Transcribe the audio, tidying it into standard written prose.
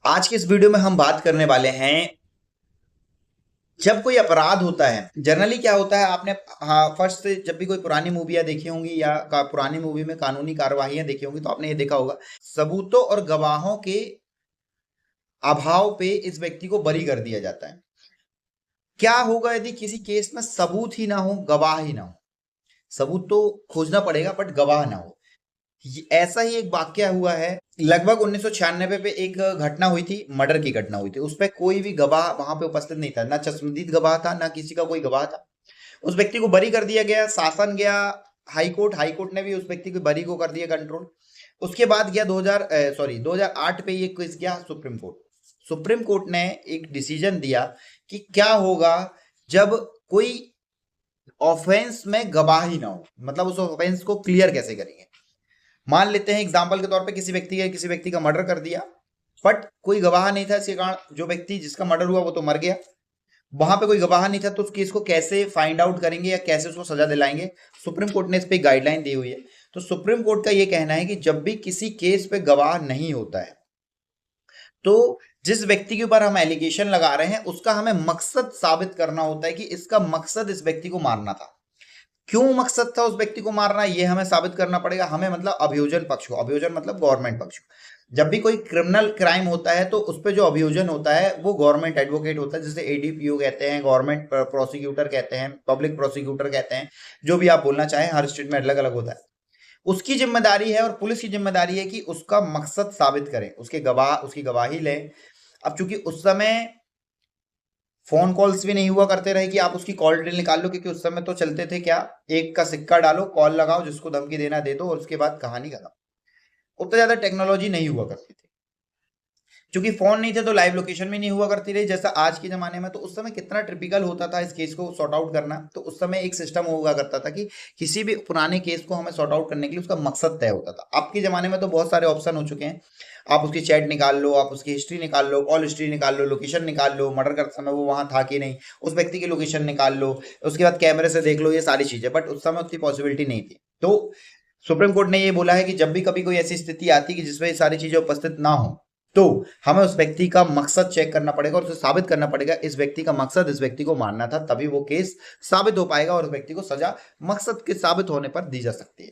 आज के इस वीडियो में हम बात करने वाले हैं, जब कोई अपराध होता है जनरली क्या होता है। आपने हाँ फर्स्ट से जब भी कोई पुरानी मूवियाँ देखी होंगी या पुरानी मूवी में कानूनी कार्यवाहियां देखी होंगी तो आपने ये देखा होगा, सबूतों और गवाहों के अभाव पे इस व्यक्ति को बरी कर दिया जाता है। क्या होगा यदि किसी केस में सबूत ही ना हो, गवाह ही ना हो। सबूत तो खोजना पड़ेगा बट गवाह ना हो। ऐसा ही एक वाकया हुआ है। लगभग 1996 पे एक घटना हुई थी, मर्डर की घटना हुई थी। उस पर कोई भी गवाह वहां पे उपस्थित नहीं था, ना चश्मदीद गवाह था, ना किसी का कोई गवाह था। उस व्यक्ति को बरी कर दिया गया, शासन गया हाईकोर्ट, हाईकोर्ट ने भी उस व्यक्ति को बरी को कर दिया कंट्रोल। उसके बाद गया 2008 पे ये केस गया सुप्रीम कोर्ट। सुप्रीम कोर्ट ने एक डिसीजन दिया कि क्या होगा जब कोई ऑफेंस में गवाह ही ना हो, मतलब उस ऑफेंस को क्लियर कैसे करेंगे। मान लेते हैं एग्जाम्पल के तौर पे किसी व्यक्ति का मर्डर कर दिया, बट कोई गवाह नहीं था। इसके कारण जो व्यक्ति जिसका मर्डर हुआ वो तो मर गया, वहां पे कोई गवाह नहीं था, तो उस केस को कैसे फाइंड आउट करेंगे या कैसे उसको सजा दिलाएंगे। सुप्रीम कोर्ट ने इस पे गाइडलाइन दी हुई है। तो सुप्रीम कोर्ट का ये कहना है कि जब भी किसी केस पे गवाह नहीं होता है तो जिस व्यक्ति के ऊपर हम एलिगेशन लगा रहे हैं उसका हमें मकसद साबित करना होता है कि इसका मकसद इस व्यक्ति को मारना था। क्यों मकसद था उस व्यक्ति को मारना, ये हमें साबित करना पड़ेगा। हमें मतलब अभियोजन पक्ष को, अभियोजन मतलब गवर्नमेंट पक्ष को। जब भी कोई क्रिमिनल क्राइम होता है तो उस पर जो अभियोजन होता है वो गवर्नमेंट एडवोकेट होता है, जिसे एडीपीओ कहते हैं, गवर्नमेंट प्रोसिक्यूटर कहते हैं, पब्लिक प्रोसिक्यूटर कहते हैं, जो भी आप बोलना चाहें, हर स्टेट में अलग अलग होता है। उसकी जिम्मेदारी है और पुलिस की जिम्मेदारी है कि उसका मकसद साबित करें, उसकी गवाही लें। अब चूंकि उस समय फोन कॉल्स भी नहीं हुआ करते रहे कि आप उसकी कॉल डिटेल निकाल लो, क्योंकि उस समय तो चलते थे क्या, एक का सिक्का डालो, कॉल लगाओ, जिसको धमकी देना दे दो और उसके बाद कहानी खत्म। उतना ज्यादा टेक्नोलॉजी नहीं हुआ करती थी। क्योंकि फोन नहीं थे तो लाइव लोकेशन भी नहीं हुआ करती रही जैसा आज के जमाने में। तो उस समय कितना टिपिकल होता था इस केस को सॉर्ट आउट करना। तो उस समय एक सिस्टम हुआ करता था कि किसी भी पुराने केस को हमें सॉर्ट आउट करने के लिए उसका मकसद तय होता था। अब के जमाने में तो बहुत सारे ऑप्शन हो चुके हैं। आप उसकी चैट निकाल लो, आप उसकी हिस्ट्री निकाल लो, कॉल हिस्ट्री निकाल लो, लोकेशन निकाल लो, मर्डर करते समय वो वहां था कि नहीं, उस व्यक्ति की लोकेशन निकाल लो, उसके बाद कैमरे से देख लो, ये सारी चीजें। बट उस समय उतनी पॉसिबिलिटी नहीं थी। तो सुप्रीम कोर्ट ने ये बोला है कि जब भी कभी कोई ऐसी स्थिति आती है कि जिसमें ये सारी चीजें उपस्थित ना हो, तो हमें उस व्यक्ति का मकसद चेक करना पड़ेगा और उसे साबित करना पड़ेगा इस व्यक्ति का मकसद इस व्यक्ति को मारना था, तभी वो केस साबित हो पाएगा और उस व्यक्ति को सजा मकसद के साबित होने पर दी जा सकती है।